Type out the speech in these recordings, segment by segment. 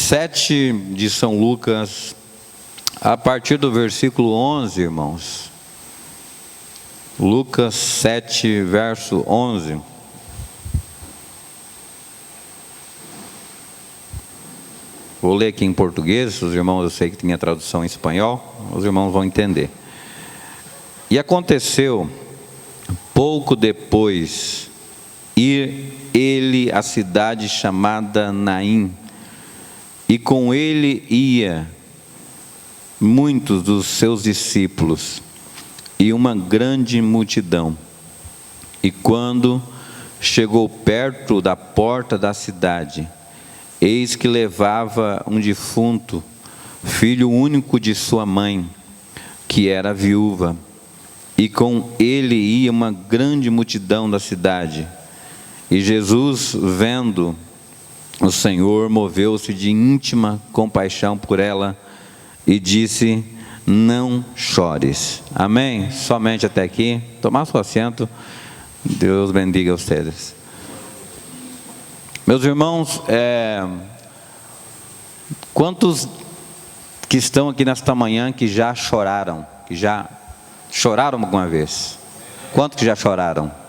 7 de São Lucas, a partir do versículo 11, irmãos. Lucas 7, verso 11. Vou ler aqui em português, os irmãos, eu sei que tem a tradução em espanhol, os irmãos vão entender. E aconteceu, pouco depois, ir ele à cidade chamada Naim, e com ele ia muitos dos seus discípulos e uma grande multidão. E quando chegou perto da porta da cidade, eis que levava um defunto, filho único de sua mãe, que era viúva, e com ele ia uma grande multidão da cidade. E Jesus, vendo o Senhor, moveu-se de íntima compaixão por ela e disse: não chores. Amém? Somente até aqui. Tomar seu assento. Deus bendiga vocês. Meus irmãos, quantos que estão aqui nesta manhã que já choraram? Que já choraram alguma vez? Quantos que já choraram?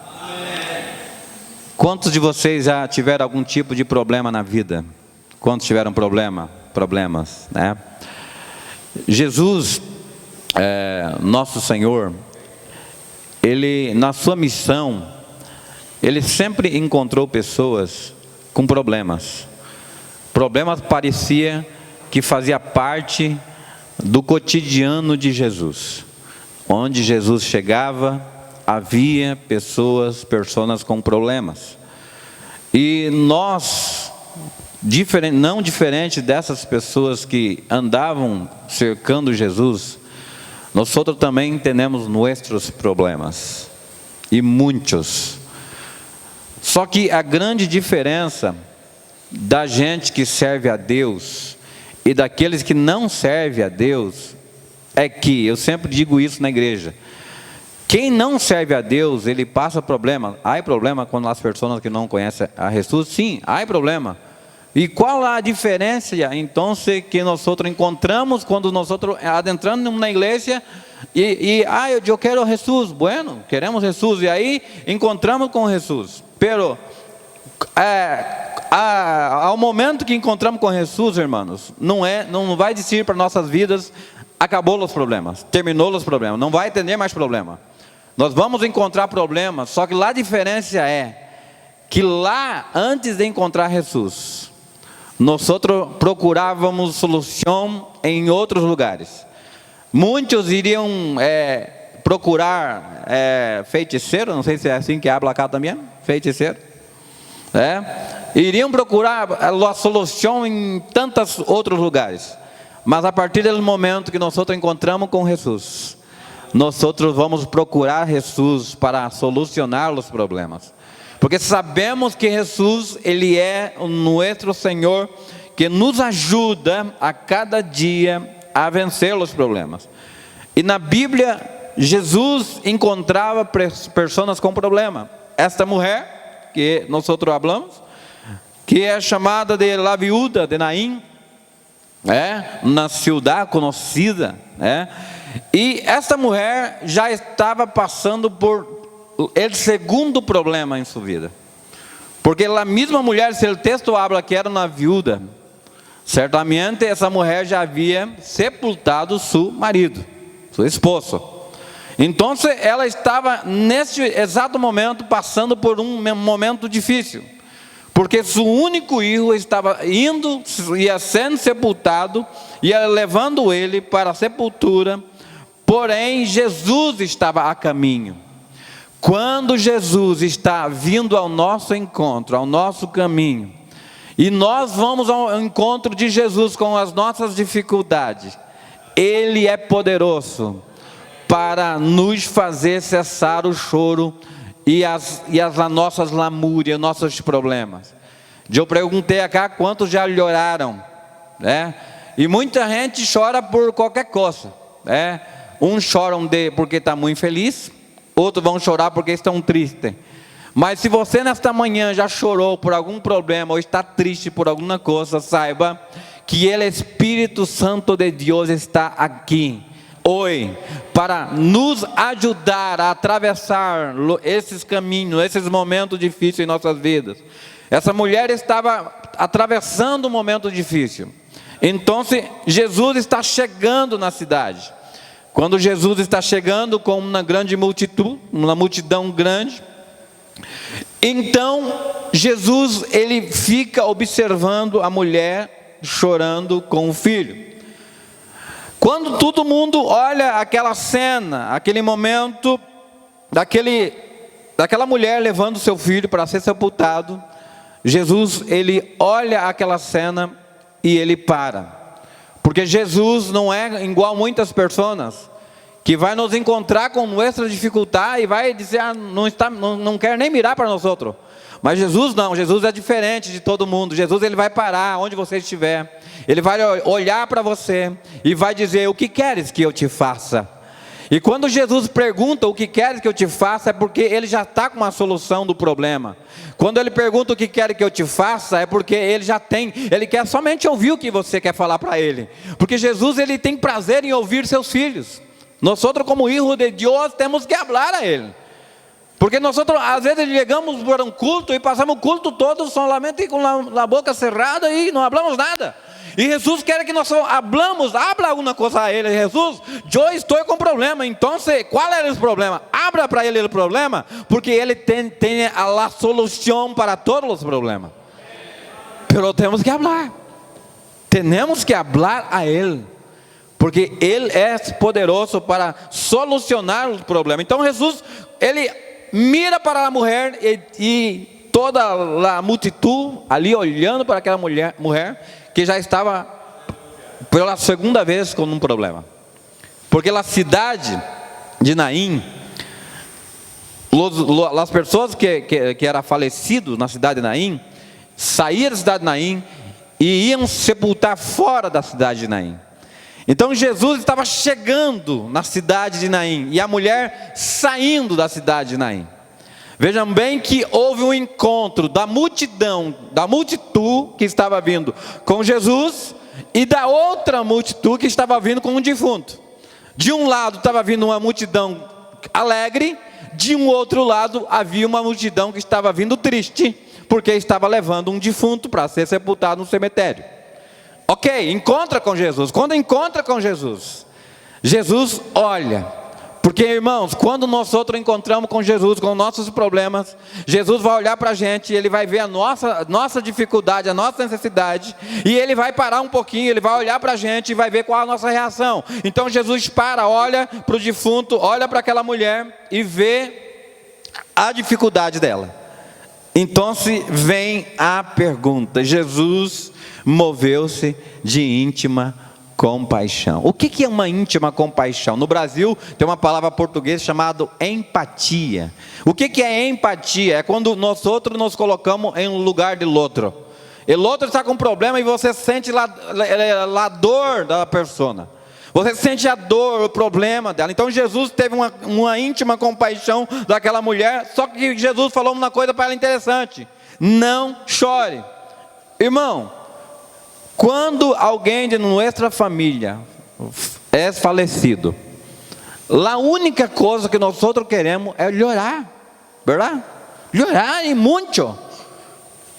Quantos de vocês já tiveram algum tipo de problema na vida? Quantos tiveram problemas, né? Jesus, nosso Senhor, Ele, na sua missão, Ele sempre encontrou pessoas com problemas. Problemas parecia que fazia parte do cotidiano de Jesus. Onde Jesus chegava, havia pessoas com problemas. E nós, não diferente dessas pessoas que andavam cercando Jesus, nós outros também temos nossos problemas, e muitos. Só que a grande diferença da gente que serve a Deus e daqueles que não servem a Deus é que, eu sempre digo isso na igreja, quem não serve a Deus, ele passa problema. Há problema quando as pessoas que não conhecem a Jesus? Sim, há problema. E qual a diferença, então, que nós encontramos quando nós adentramos na igreja eu quero Jesus, bueno, queremos Jesus, e aí encontramos com Jesus. Pero, ao momento que encontramos com Jesus, irmãos, não vai dizer para nossas vidas, acabou os problemas, terminou os problemas, não vai ter mais problema. Nós vamos encontrar problemas, só que lá a diferença é que lá, antes de encontrar Jesus, nós procurávamos solução em outros lugares. Muitos iriam procurar feiticeiro, não sei se é assim que habla cá também, feiticeiro. Iriam procurar a solução em tantos outros lugares. Mas a partir do momento que nós encontramos com Jesus, nós vamos procurar Jesus para solucionar os problemas. Porque sabemos que Jesus, Ele é o nosso Senhor, que nos ajuda a cada dia a vencer os problemas. E na Bíblia, Jesus encontrava pessoas com problema. Esta mulher, que nós falamos, que é chamada de la viuda de Naim, na cidade conhecida, e esta mulher já estava passando por o segundo problema em sua vida, porque a mesma mulher, se o texto habla que era uma viúva, certamente essa mulher já havia sepultado seu marido, seu esposo. Então ela estava neste exato momento passando por um momento difícil, porque seu único filho estava ia sendo sepultado, ia levando ele para a sepultura. Porém Jesus estava a caminho. Quando Jesus está vindo ao nosso encontro, ao nosso caminho, e nós vamos ao encontro de Jesus com as nossas dificuldades, Ele é poderoso para nos fazer cessar o choro e as nossas lamúrias, nossos problemas. Eu perguntei acá quantos já choraram, e muita gente chora por qualquer coisa, Uns choram porque está muito feliz, outros vão chorar porque estão tristes. Mas se você nesta manhã já chorou por algum problema, ou está triste por alguma coisa, saiba que o Espírito Santo de Deus está aqui hoje para nos ajudar a atravessar esses caminhos, esses momentos difíceis em nossas vidas. Essa mulher estava atravessando um momento difícil. Então, Jesus está chegando na cidade. Quando Jesus está chegando com uma grande multidão, uma multidão grande, então Jesus ele fica observando a mulher chorando com o filho. Quando todo mundo olha aquela cena, aquele momento, daquela mulher levando seu filho para ser sepultado, Jesus ele olha aquela cena e ele para. Porque Jesus não é igual muitas pessoas que vai nos encontrar com nossa dificuldade e vai dizer, não quer nem mirar para nós outros. Mas Jesus não, Jesus é diferente de todo mundo. Jesus ele vai parar onde você estiver. Ele vai olhar para você e vai dizer, o que queres que eu te faça? E quando Jesus pergunta o que queres que eu te faça, é porque ele já está com uma solução do problema. Quando ele pergunta o que quer que eu te faça, é porque ele já tem, ele quer somente ouvir o que você quer falar para ele. Porque Jesus ele tem prazer em ouvir seus filhos. Nós como filhos de Deus temos que falar a ele. Porque nós às vezes chegamos para um culto e passamos o culto todo solamente com a boca cerrada e não falamos nada. E Jesus quer que nós habla alguma coisa a ele. Jesus, eu estou com problema. Então, qual é o problema? Abra para ele o problema, porque ele tem a solução para todos os problemas. Pero temos que falar. Temos que falar a ele, porque ele é poderoso para solucionar o problema. Então, Jesus, ele mira para a mulher e toda a multidão ali olhando para aquela mulher que já estava pela segunda vez com um problema. Porque na cidade de Naim, as pessoas que eram falecidos na cidade de Naim, saíam da cidade de Naim e iam sepultar fora da cidade de Naim. Então Jesus estava chegando na cidade de Naim e a mulher saindo da cidade de Naim. Vejam bem que houve um encontro da multidão que estava vindo com Jesus e da outra multidão que estava vindo com um defunto. De um lado estava vindo uma multidão alegre, de um outro lado havia uma multidão que estava vindo triste, porque estava levando um defunto para ser sepultado no cemitério. Ok, encontra com Jesus. Quando encontra com Jesus, Jesus olha. Porque, irmãos, quando nós outros encontramos com Jesus, com nossos problemas, Jesus vai olhar para a gente, ele vai ver a nossa dificuldade, a nossa necessidade, e ele vai parar um pouquinho, ele vai olhar para a gente e vai ver qual é a nossa reação. Então Jesus para, olha para o defunto, olha para aquela mulher e vê a dificuldade dela. Então vem a pergunta, Jesus moveu-se de íntima compaixão. O que é uma íntima compaixão? No Brasil tem uma palavra portuguesa chamada empatia. O que é empatia? É quando nós outros nos colocamos em um lugar de outro. E o outro está com um problema e você sente a dor da pessoa. Você sente a dor, o problema dela. Então Jesus teve uma íntima compaixão daquela mulher. Só que Jesus falou uma coisa para ela interessante: não chore. Irmão, quando alguém de nossa família é falecido, a única coisa que nós outros queremos é chorar, verdade? Chorar e muito.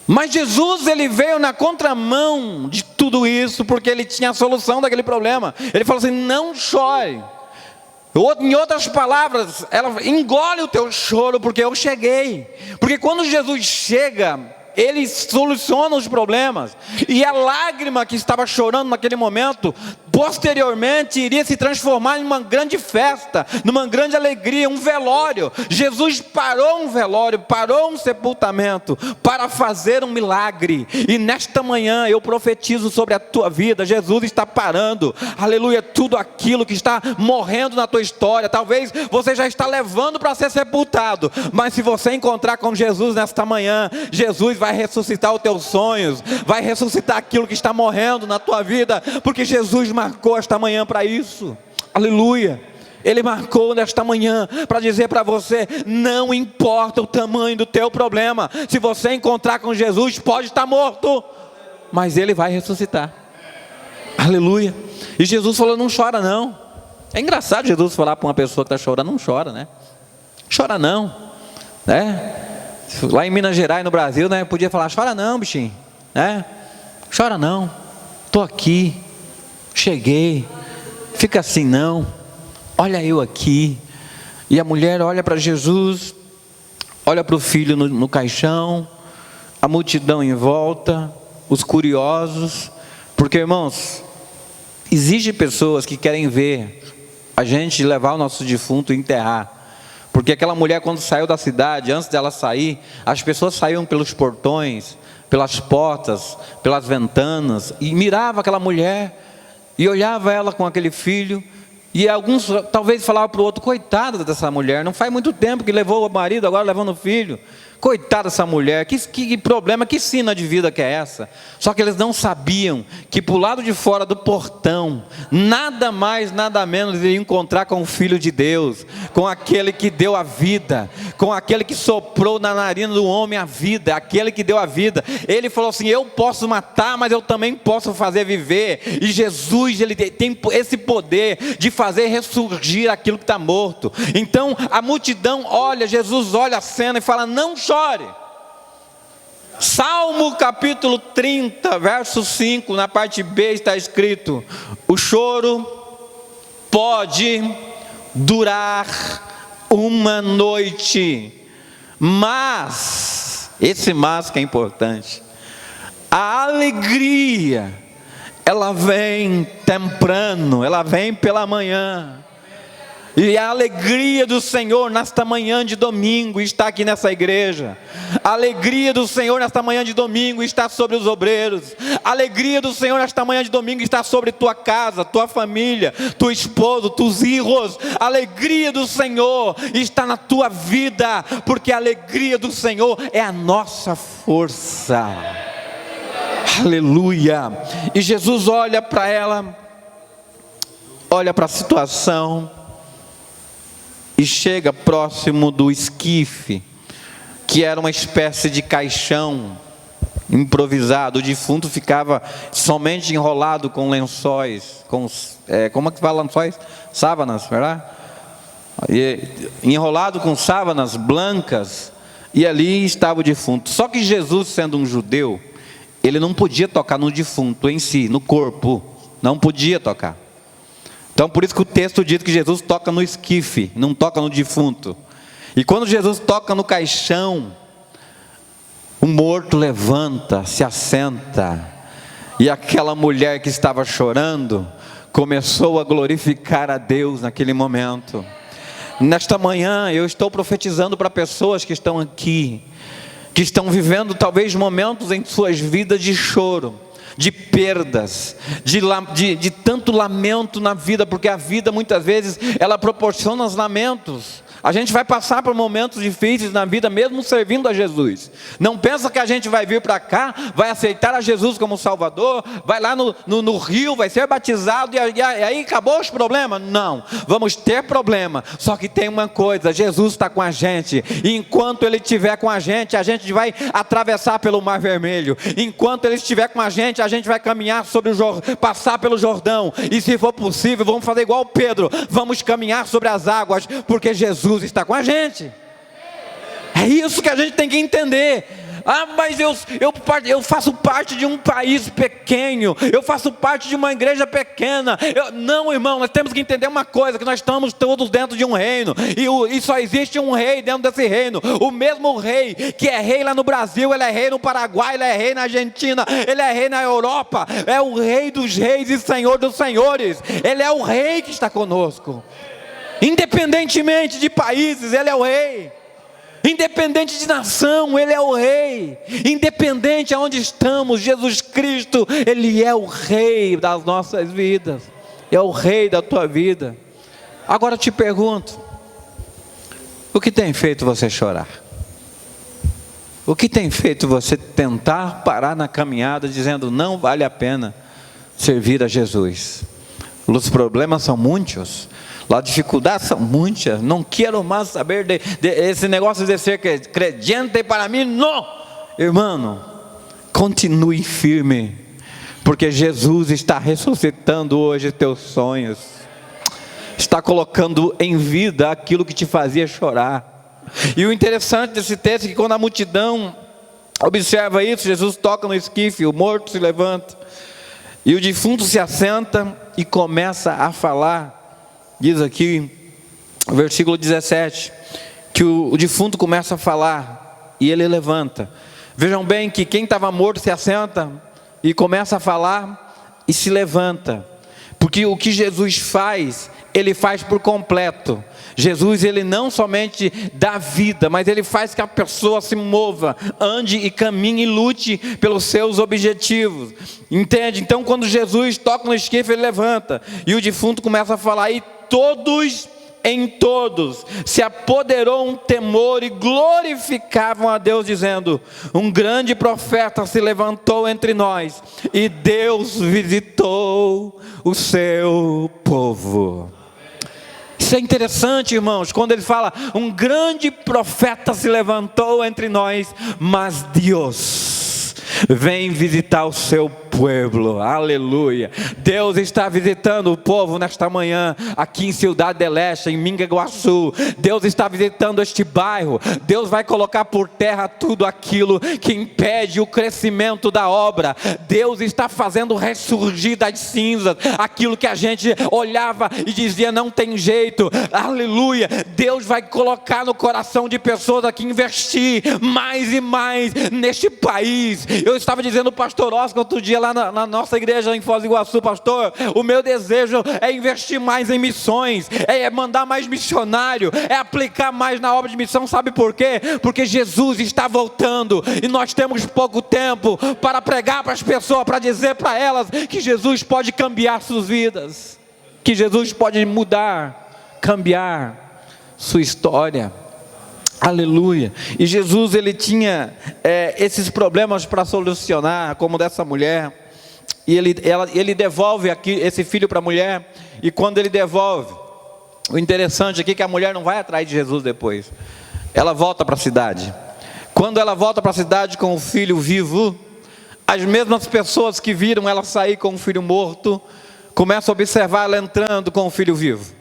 Mas Jesus ele veio na contramão de tudo isso, porque ele tinha a solução daquele problema. Ele falou assim: não chore. Em outras palavras, ela engole o teu choro, porque eu cheguei. Porque quando Jesus chega, ele soluciona os problemas. E a lágrima que estava chorando naquele momento, posteriormente iria se transformar em uma grande festa, numa grande alegria, um velório. Jesus parou um velório, parou um sepultamento para fazer um milagre. E nesta manhã eu profetizo sobre a tua vida. Jesus está parando, aleluia, tudo aquilo que está morrendo na tua história. Talvez você já está levando para ser sepultado, mas se você encontrar com Jesus nesta manhã, Jesus vai ressuscitar os teus sonhos, vai ressuscitar aquilo que está morrendo na tua vida, porque Jesus marcou esta manhã para isso, aleluia. Ele marcou nesta manhã para dizer para você: não importa o tamanho do teu problema, se você encontrar com Jesus, pode estar morto, mas Ele vai ressuscitar. Aleluia. E Jesus falou: não chora não. É engraçado Jesus falar para uma pessoa que está chorando: não chora, né? Chora não, né? Lá em Minas Gerais, no Brasil, né, podia falar: chora não, bichinho, né? Chora não, estou aqui, cheguei, fica assim não, olha eu aqui. E a mulher olha para Jesus, olha para o filho no caixão, a multidão em volta, os curiosos, porque, irmãos, existem pessoas que querem ver a gente levar o nosso defunto e enterrar. Porque aquela mulher, quando saiu da cidade, antes dela sair, as pessoas saíam pelos portões, pelas portas, pelas ventanas, e mirava aquela mulher, e olhava ela com aquele filho, e alguns talvez falavam para o outro: coitada dessa mulher, não faz muito tempo que levou o marido, agora levando o filho. Coitada dessa mulher, que problema, que sina de vida que é essa? Só que eles não sabiam que por lado de fora do portão, nada mais, nada menos, iria encontrar com o Filho de Deus, com aquele que deu a vida, com aquele que soprou na narina do homem a vida, aquele que deu a vida. Ele falou assim: eu posso matar, mas eu também posso fazer viver. E Jesus, ele tem esse poder de fazer ressurgir aquilo que está morto. Então a multidão olha, Jesus olha a cena e fala: não chore. Salmo capítulo 30, verso 5, na parte B está escrito: o choro pode durar uma noite, mas, esse mas que é importante, a alegria, ela vem temprano, ela vem pela manhã. E a alegria do Senhor nesta manhã de domingo está aqui nessa igreja. A alegria do Senhor nesta manhã de domingo está sobre os obreiros. A alegria do Senhor nesta manhã de domingo está sobre tua casa, tua família, tua esposa, teus filhos. A alegria do Senhor está na tua vida, porque a alegria do Senhor é a nossa força. Aleluia. E Jesus olha para ela, olha para a situação, e chega próximo do esquife, que era uma espécie de caixão improvisado. O defunto ficava somente enrolado com lençóis, como é que fala lençóis? Sábanas, verdade? Enrolado com sábanas blancas, e ali estava o defunto. Só que Jesus, sendo um judeu, ele não podia tocar no defunto em si, no corpo, não podia tocar. Então por isso que o texto diz que Jesus toca no esquife, não toca no defunto. E quando Jesus toca no caixão, o morto levanta, se assenta, e aquela mulher que estava chorando começou a glorificar a Deus naquele momento. Nesta manhã eu estou profetizando para pessoas que estão aqui, que estão vivendo talvez momentos em suas vidas de choro, de perdas, de tanto lamento na vida, porque a vida muitas vezes ela proporciona os lamentos. A gente vai passar por momentos difíceis na vida, mesmo servindo a Jesus. Não pensa que a gente vai vir para cá, vai aceitar a Jesus como Salvador, vai lá no rio, vai ser batizado e aí acabou os problemas. Não, vamos ter problema. Só que tem uma coisa: Jesus está com a gente, e enquanto Ele estiver com a gente vai atravessar pelo Mar Vermelho. Enquanto Ele estiver com a gente vai caminhar passar pelo Jordão, e se for possível, vamos fazer igual Pedro, vamos caminhar sobre as águas, porque Jesus está com a gente. É isso que a gente tem que entender. Ah, mas eu faço parte de um país pequeno, eu faço parte de uma igreja pequena. Não, irmão, nós temos que entender uma coisa: que nós estamos todos dentro de um reino, e só existe um rei dentro desse reino. O mesmo rei que é rei lá no Brasil, ele é rei no Paraguai, ele é rei na Argentina, ele é rei na Europa. É o rei dos reis e senhor dos senhores. Ele é o rei que está conosco. Independentemente de países, Ele é o rei. Independente de nação, Ele é o rei. Independente de onde estamos, Jesus Cristo, Ele é o rei das nossas vidas. É o rei da tua vida. Agora eu te pergunto: o que tem feito você chorar? O que tem feito você tentar parar na caminhada, dizendo: não vale a pena servir a Jesus? Os problemas são muitos, as dificuldades são muitas. Não quero mais saber esse negócio de ser crente para mim, não. Irmão, continue firme, porque Jesus está ressuscitando hoje teus sonhos, está colocando em vida aquilo que te fazia chorar. E o interessante desse texto é que quando a multidão observa isso, Jesus toca no esquife, o morto se levanta, e o defunto se assenta e começa a falar. Diz aqui, versículo 17, que o defunto começa a falar, e ele levanta. Vejam bem que quem estava morto se assenta, e começa a falar, e se levanta. Porque o que Jesus faz, Ele faz por completo. Jesus, Ele não somente dá vida, mas Ele faz que a pessoa se mova, ande e caminhe e lute pelos seus objetivos. Entende? Então quando Jesus toca no esquife, Ele levanta, e o defunto começa a falar, e em todos se apoderou um temor, e glorificavam a Deus, dizendo: um grande profeta se levantou entre nós, e Deus visitou o seu povo. Isso é interessante, irmãos, quando ele fala, um grande profeta se levantou entre nós, mas Deus vem visitar o seu povo, aleluia. Deus está visitando o povo nesta manhã, aqui em Cidade del Este, em Mingaguaçu. Deus está visitando este bairro. Deus vai colocar por terra tudo aquilo que impede o crescimento da obra. Deus está fazendo ressurgir das cinzas aquilo que a gente olhava e dizia não tem jeito, aleluia. Deus vai colocar no coração de pessoas aqui investir mais e mais neste país. Eu estava dizendo ao pastor Oscar outro dia lá na nossa igreja em Foz do Iguaçu, pastor, o meu desejo é investir mais em missões, é mandar mais missionário, é aplicar mais na obra de missão. Sabe por quê? Porque Jesus está voltando, e nós temos pouco tempo para pregar para as pessoas, para dizer para elas que Jesus pode cambiar suas vidas, que Jesus pode mudar, cambiar sua história. Aleluia. E Jesus, ele tinha esses problemas para solucionar, como dessa mulher. E ele devolve aqui esse filho para a mulher. E quando ele devolve, o interessante aqui é que a mulher não vai atrás de Jesus depois. Ela volta para a cidade. Quando ela volta para a cidade com o filho vivo, as mesmas pessoas que viram ela sair com o filho morto, começam a observar ela entrando com o filho vivo.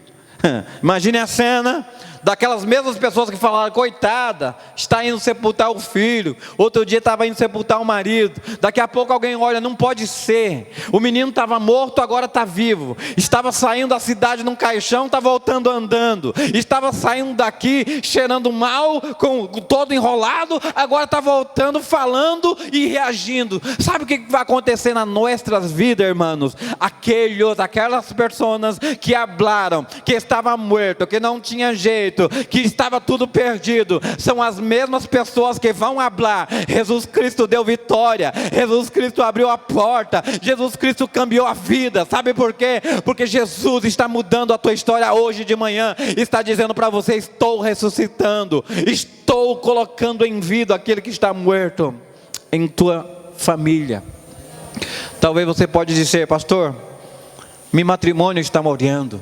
Imagine a cena daquelas mesmas pessoas que falaram, coitada, está indo sepultar o filho, outro dia estava indo sepultar o marido, daqui a pouco alguém olha, não pode ser, o menino estava morto, agora está vivo, estava saindo da cidade num caixão, está voltando andando, estava saindo daqui cheirando mal, com todo enrolado, agora está voltando, falando e reagindo. Sabe o que vai acontecer nas nossas vidas, irmãos? Aquelas pessoas que falaram que estava morto, que não tinha jeito, que estava tudo perdido, são as mesmas pessoas que vão falar, Jesus Cristo deu vitória, Jesus Cristo abriu a porta, Jesus Cristo cambiou a vida. Sabe por quê? Porque Jesus está mudando a tua história hoje de manhã, está dizendo para você, estou ressuscitando, estou colocando em vida aquele que está morto em tua família. Talvez você pode dizer, pastor, meu matrimônio está morrendo,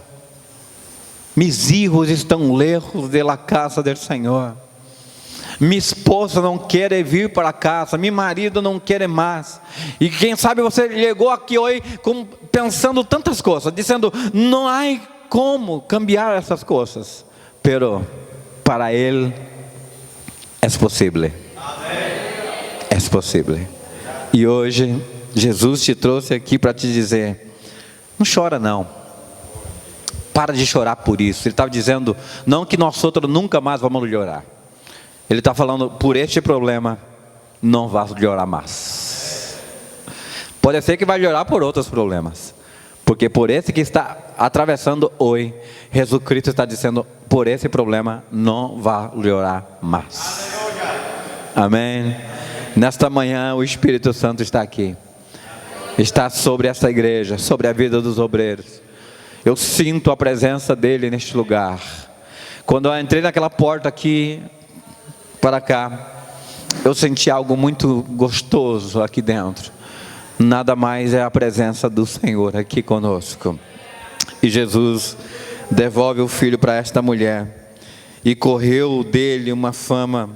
mis hijos estão lejos da casa do Senhor, minha esposa não quer vir para casa, meu marido não quer mais. E quem sabe você chegou aqui hoje pensando tantas coisas, dizendo, não há como cambiar essas coisas, pero para Ele é possível. É possível. E hoje Jesus te trouxe aqui para te dizer, não chora não. Para de chorar por isso. Ele estava dizendo, não que nós outros nunca mais vamos chorar. Ele está falando, por este problema, não vai chorar mais. Pode ser que vai chorar por outros problemas, porque por esse que está atravessando hoje, Jesus Cristo está dizendo, por esse problema, não vai chorar mais. Amém? Nesta manhã, o Espírito Santo está aqui. Está sobre essa igreja, sobre a vida dos obreiros. Eu sinto a presença dele neste lugar. Quando eu entrei naquela porta aqui, para cá, eu senti algo muito gostoso aqui dentro. Nada mais é a presença do Senhor aqui conosco. E Jesus devolve o filho para esta mulher. E correu dele uma fama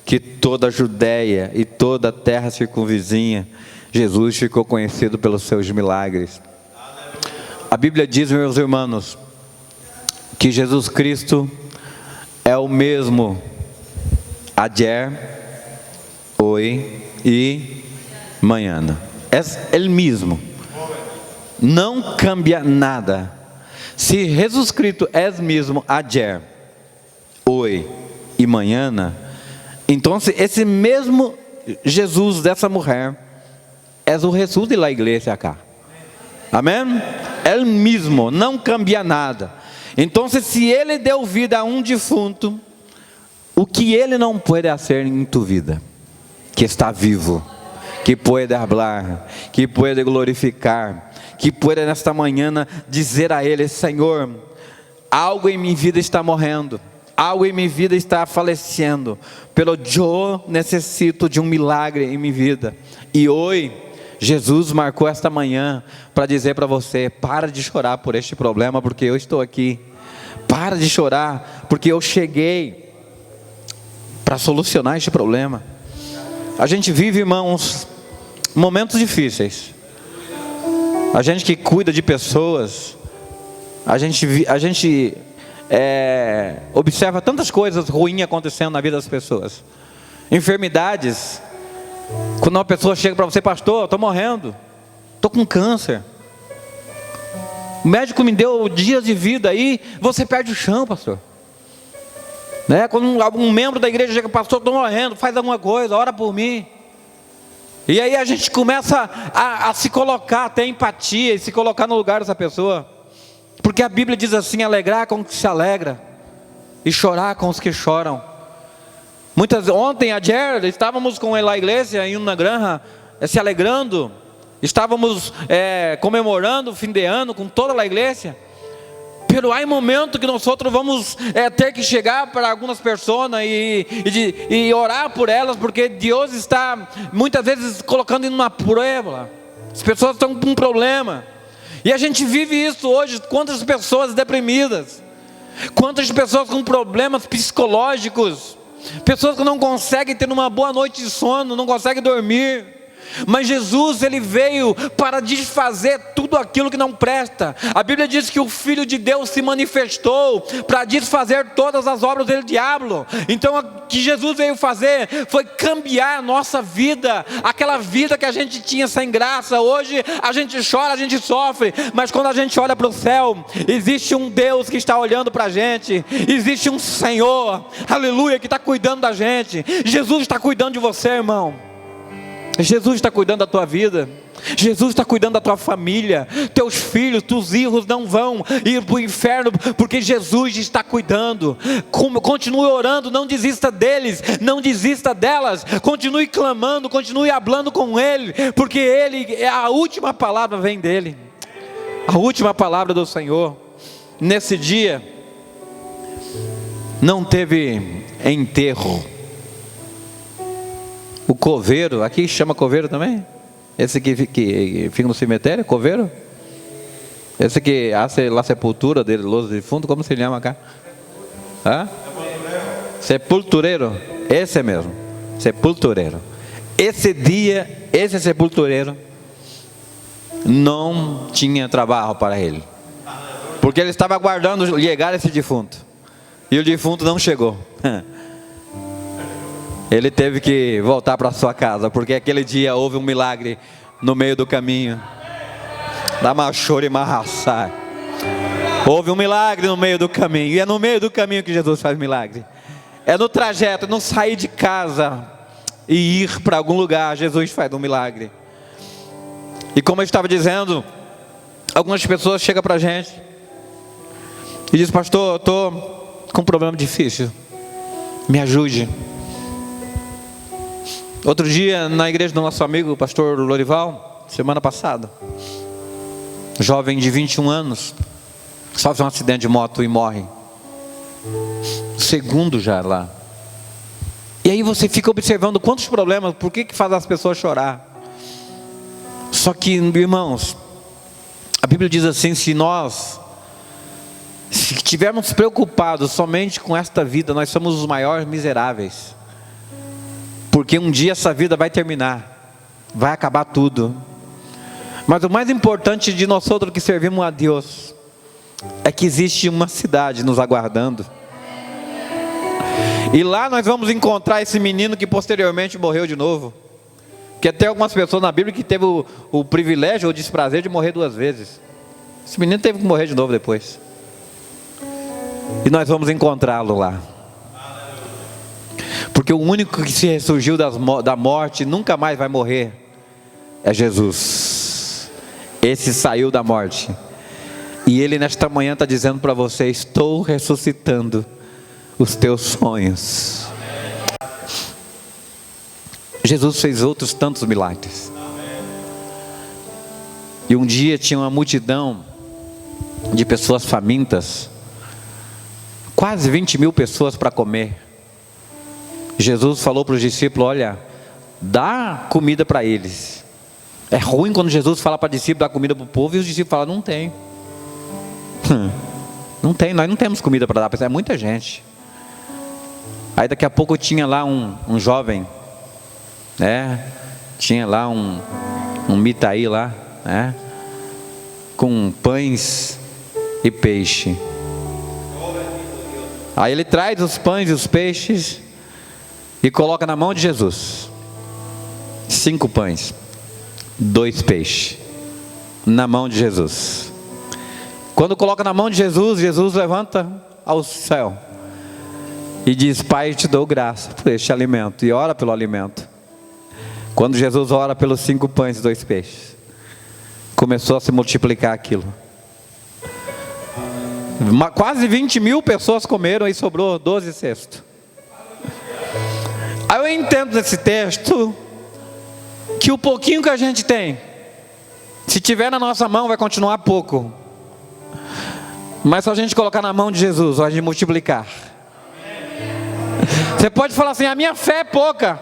que toda a Judéia e toda a terra circunvizinha Jesus ficou conhecido pelos seus milagres. A Bíblia diz, meus irmãos, que Jesus Cristo é o mesmo ayer, hoje e mañana. É Ele mesmo. Não cambia nada. Se Jesus Cristo é o mesmo ayer, hoje e mañana, então esse mesmo Jesus dessa mulher é o Jesus da igreja acá. Amém? Ele mesmo, não cambia nada. Então, se Ele deu vida a um defunto, o que Ele não pode fazer em tua vida? Que está vivo, que pode falar, que pode glorificar, que pode nesta manhã dizer a Ele: Senhor, algo em minha vida está morrendo, algo em minha vida está falecendo, pelo eu necessito de um milagre em minha vida. E hoje Jesus marcou esta manhã para dizer para você: para de chorar por este problema, porque eu estou aqui. Para de chorar, porque eu cheguei para solucionar este problema. A gente vive, irmãos, momentos difíceis. A gente que cuida de pessoas, a gente observa tantas coisas ruins acontecendo na vida das pessoas. Enfermidades. Quando uma pessoa chega para você: pastor, eu estou morrendo, estou com câncer, o médico me deu dias de vida, aí você perde o chão, pastor, né? Quando um membro da igreja chega: pastor, estou morrendo, faz alguma coisa, ora por mim. E aí a gente começa a se colocar, a ter empatia e se colocar no lugar dessa pessoa, porque a Bíblia diz assim: alegrar com os que se alegra e chorar com os que choram. Ontem, ayer, estávamos com a igreja em uma granja, se alegrando, estávamos comemorando o fim de ano com toda a igreja. Pero há momento que nós vamos ter que chegar para algumas pessoas e orar por elas, porque Deus está muitas vezes colocando em uma prova. As pessoas estão com um problema, e a gente vive isso hoje. Quantas pessoas deprimidas, quantas pessoas com problemas psicológicos, pessoas que não conseguem ter uma boa noite de sono, não conseguem dormir. Mas Jesus, Ele veio para desfazer tudo aquilo que não presta. A Bíblia diz que o Filho de Deus se manifestou para desfazer todas as obras do diabo. Então o que Jesus veio fazer foi cambiar a nossa vida. Aquela vida que a gente tinha sem graça. Hoje a gente chora, a gente sofre, mas quando a gente olha para o céu, existe um Deus que está olhando para a gente. Existe um Senhor, aleluia, que está cuidando da gente. Jesus está cuidando de você, irmão. Jesus está cuidando da tua vida. Jesus está cuidando da tua família. Teus filhos, teus filhos não vão ir para o inferno, porque Jesus está cuidando. Continue orando, não desista deles, não desista delas. Continue clamando, continue falando com Ele, porque Ele, a última palavra vem dEle. A última palavra do Senhor. Nesse dia não teve enterro. O coveiro, aqui chama coveiro também? Esse que fica no cemitério, coveiro? Esse que hace a sepultura dele, los de fundo, como se chama cá? Sepultureiro, esse mesmo, sepultureiro. Esse dia, esse sepultureiro não tinha trabalho para ele, porque ele estava aguardando chegar esse defunto, e o defunto não chegou. Ele teve que voltar para sua casa, porque aquele dia houve um milagre no meio do caminho. Houve um milagre no meio do caminho, e é no meio do caminho que Jesus faz milagre. É no trajeto, não sair de casa e ir para algum lugar, Jesus faz um milagre. E como eu estava dizendo, algumas pessoas chegam para a gente e dizem: pastor, eu estou com um problema difícil, me ajude. Outro dia, na igreja do nosso amigo, o pastor Lorival, semana passada, jovem de 21 anos, sofre um acidente de moto e morre. Segundo já lá. E aí você fica observando quantos problemas, por que faz as pessoas chorar? Só que, irmãos, a Bíblia diz assim: se estivermos preocupados somente com esta vida, nós somos os maiores miseráveis. Porque um dia essa vida vai terminar. vai acabar tudo. Mas o mais importante de nós outros que servimos a Deus é que existe uma cidade nos aguardando. E lá nós vamos encontrar esse menino que posteriormente morreu de novo. Porque tem algumas pessoas na Bíblia que teve o privilégio ou o desprazer de morrer 2 vezes. Esse menino teve que morrer de novo depois. E nós vamos encontrá-lo lá. Porque o único que se ressurgiu da morte nunca mais vai morrer é Jesus. Esse saiu da morte. E Ele nesta manhã está dizendo para você: estou ressuscitando os teus sonhos. Jesus fez outros tantos milagres. E um dia tinha uma multidão de pessoas famintas, quase 20 mil pessoas para comer. Jesus falou para os discípulos: olha, dá comida para eles. É ruim quando Jesus fala para discípulos dar comida para o povo e os discípulos falam: não tem. Não tem, nós não temos comida para dar, é muita gente. Aí daqui a pouco tinha lá um jovem, né? Tinha lá um mitaí lá, né? Com pães e peixe. Aí ele traz os pães e os peixes e coloca na mão de Jesus. 5 pães, 2 peixes na mão de Jesus. Quando coloca na mão de Jesus, Jesus levanta ao céu e diz: Pai, te dou graça por este alimento. E ora pelo alimento. Quando Jesus ora pelos 5 pães e 2 peixes, começou a se multiplicar aquilo. Quase 20 mil pessoas comeram e sobrou 12 cestos. Aí eu entendo nesse texto que o pouquinho que a gente tem, se tiver na nossa mão, vai continuar pouco. Mas se a gente colocar na mão de Jesus, vai multiplicar. Você pode falar assim: a minha fé é pouca.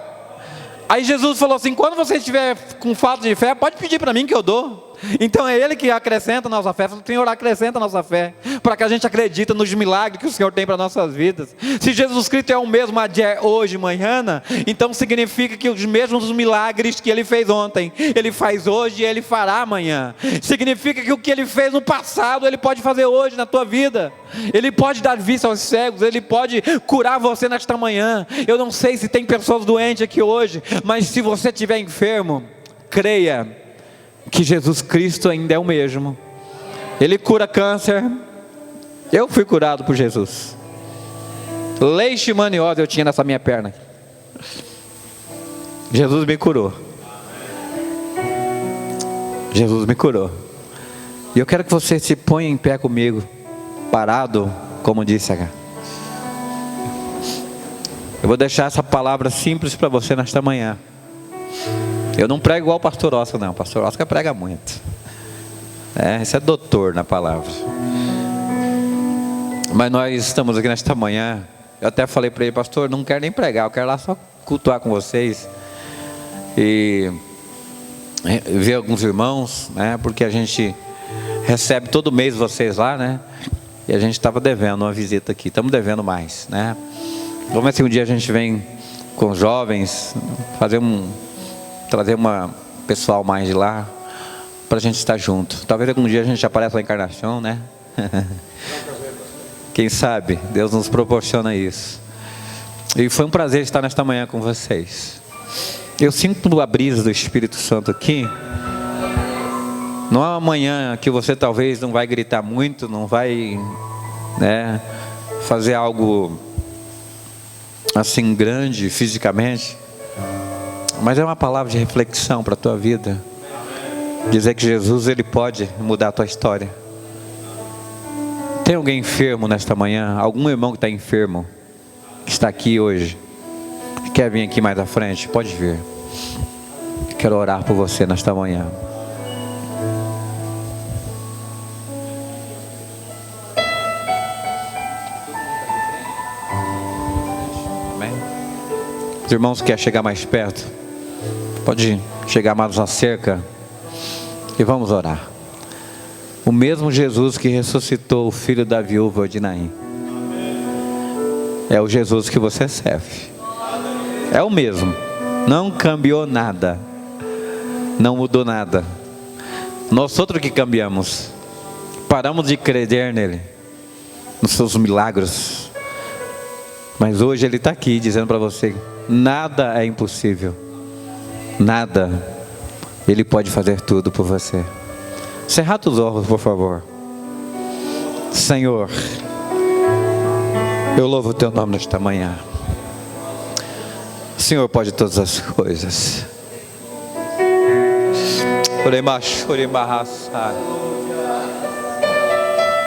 Aí Jesus falou assim: quando você estiver com falta de fé, pode pedir para mim que eu dou. Então é Ele que acrescenta a nossa fé. O Senhor acrescenta a nossa fé, para que a gente acredite nos milagres que o Senhor tem para nossas vidas. Se Jesus Cristo é o mesmo hoje e amanhã, então significa que os mesmos milagres que Ele fez ontem, Ele faz hoje e Ele fará amanhã. Significa que o que Ele fez no passado, Ele pode fazer hoje na tua vida. Ele pode dar vista aos cegos, Ele pode curar você nesta manhã. Eu não sei se tem pessoas doentes aqui hoje, mas se você estiver enfermo, creia que Jesus Cristo ainda é o mesmo. Ele cura câncer. Eu fui curado por Jesus. Leishmaniose eu tinha nessa minha perna. Jesus me curou. Jesus me curou. E eu quero que você se ponha em pé comigo, parado, como disse H. Eu vou deixar essa palavra simples para você nesta manhã. Eu não prego igual o pastor Oscar, não. O pastor Oscar prega muito. Esse é doutor na palavra. Mas nós estamos aqui nesta manhã. Eu até falei para ele: pastor, não quero nem pregar, eu quero lá só cultuar com vocês e ver alguns irmãos, né? Porque a gente recebe todo mês vocês lá, né? E a gente estava devendo uma visita aqui, estamos devendo mais, né? Vamos ver se um dia a gente vem com os jovens, trazer uma pessoal mais de lá, para a gente estar junto. Talvez algum dia a gente apareça na encarnação, né? Quem sabe, Deus nos proporciona isso. E foi um prazer estar nesta manhã com vocês. Eu sinto a brisa do Espírito Santo aqui. Não é uma manhã que você talvez não vai gritar muito, não vai, né, fazer algo assim grande fisicamente, mas é uma palavra de reflexão para a tua vida. Dizer que Jesus, Ele pode mudar a tua história. Tem alguém enfermo nesta manhã? Algum irmão que está enfermo, que está aqui hoje, que quer vir aqui mais à frente? Pode vir. Quero orar por você nesta manhã. Amém? Os irmãos que querem chegar mais perto, pode chegar mais à cerca e vamos orar. O mesmo Jesus que ressuscitou o filho da viúva de Naim é o Jesus que você serve. É o mesmo, não cambiou nada. não mudou nada. Nós outros que cambiamos, paramos de crer nele, nos seus milagres. Mas hoje ele está aqui dizendo para você: nada é impossível, nada. Ele pode fazer tudo por você. Cerra os olhos, por favor. Senhor, eu louvo o teu nome nesta manhã. O Senhor pode todas as coisas.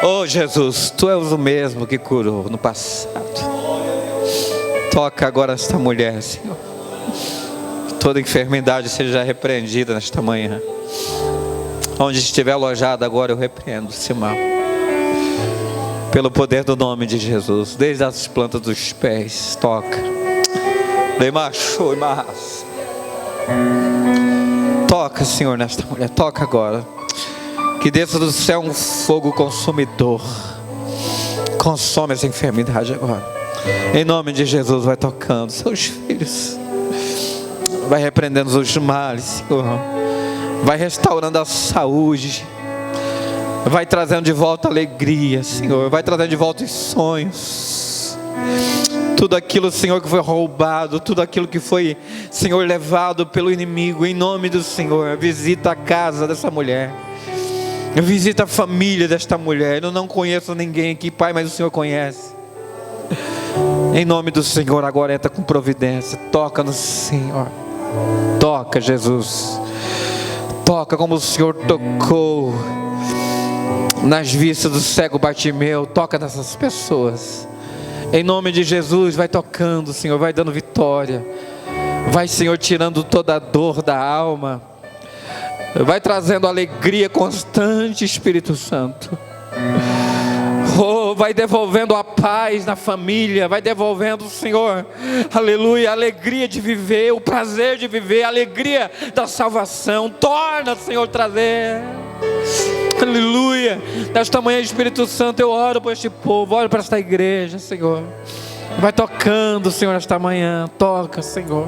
Oh Jesus, tu és o mesmo que curou no passado. Toca agora esta mulher, Senhor. Toda enfermidade seja repreendida nesta manhã. Onde estiver alojada agora, eu repreendo esse mal. Pelo poder do nome de Jesus, desde as plantas dos pés, toca. Toca, Senhor, nesta mulher, toca agora. Que desça do céu um fogo consumidor. Consome essa enfermidade agora. Em nome de Jesus, vai tocando seus filhos. Vai repreendendo os males, Senhor. Vai restaurando a saúde. Vai trazendo de volta a alegria, Senhor. Vai trazendo de volta os sonhos. Tudo aquilo, Senhor, que foi roubado. Tudo aquilo que foi, Senhor, levado pelo inimigo. Em nome do Senhor, visita a casa dessa mulher. Visita a família desta mulher. Eu não conheço ninguém aqui, Pai, mas o Senhor conhece. Em nome do Senhor, agora entra com providência. Toca no Senhor. Toca, Jesus. Toca como o Senhor tocou nas vistas do cego Bartimeu. Toca nessas pessoas. Em nome de Jesus, vai tocando, Senhor. Vai dando vitória. Vai, Senhor, tirando toda a dor da alma. Vai trazendo alegria constante, Espírito Santo. Oh, vai devolvendo a paz na família. Vai devolvendo, Senhor, aleluia, a alegria de viver, o prazer de viver, a alegria da salvação. Torna, Senhor, trazer, aleluia. Nesta manhã, Espírito Santo, eu oro por este povo, oro para esta igreja, Senhor. Vai tocando, Senhor, esta manhã. Toca, Senhor.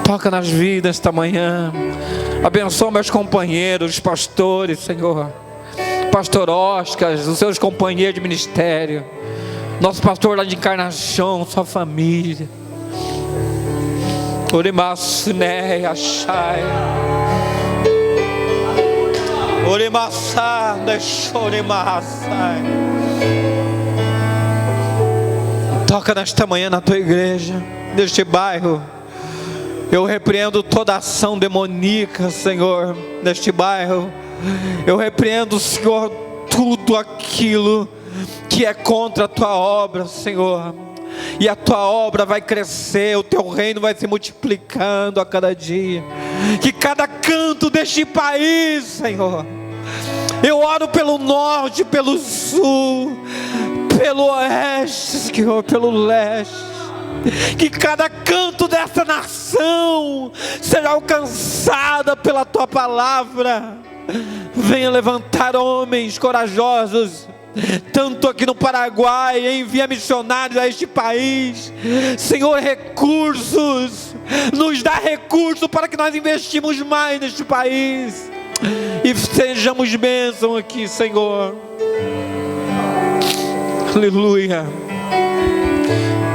Toca nas vidas esta manhã. Abençoa meus companheiros, os pastores, Senhor. Pastor Oscar, os seus companheiros de ministério. Nosso pastor lá de Encarnação, sua família. Orimassune, achai. Orimassá, deixorimassai. Toca nesta manhã na tua igreja, neste bairro. Eu repreendo toda ação demoníaca, Senhor, neste bairro. Eu repreendo, Senhor, tudo aquilo que é contra a tua obra, Senhor. E a tua obra vai crescer, o teu reino vai se multiplicando a cada dia. Que cada canto deste país, Senhor, eu oro pelo norte, pelo sul, pelo oeste, Senhor, pelo leste. Que cada canto dessa nação seja alcançada pela tua palavra. Venha levantar homens corajosos, tanto aqui no Paraguai, envia missionários a este país. Senhor, recursos, nos dá recursos para que nós investimos mais neste país e sejamos bênção aqui, Senhor. Aleluia.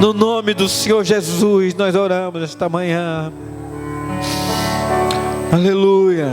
No nome do Senhor Jesus, nós oramos esta manhã. Aleluia.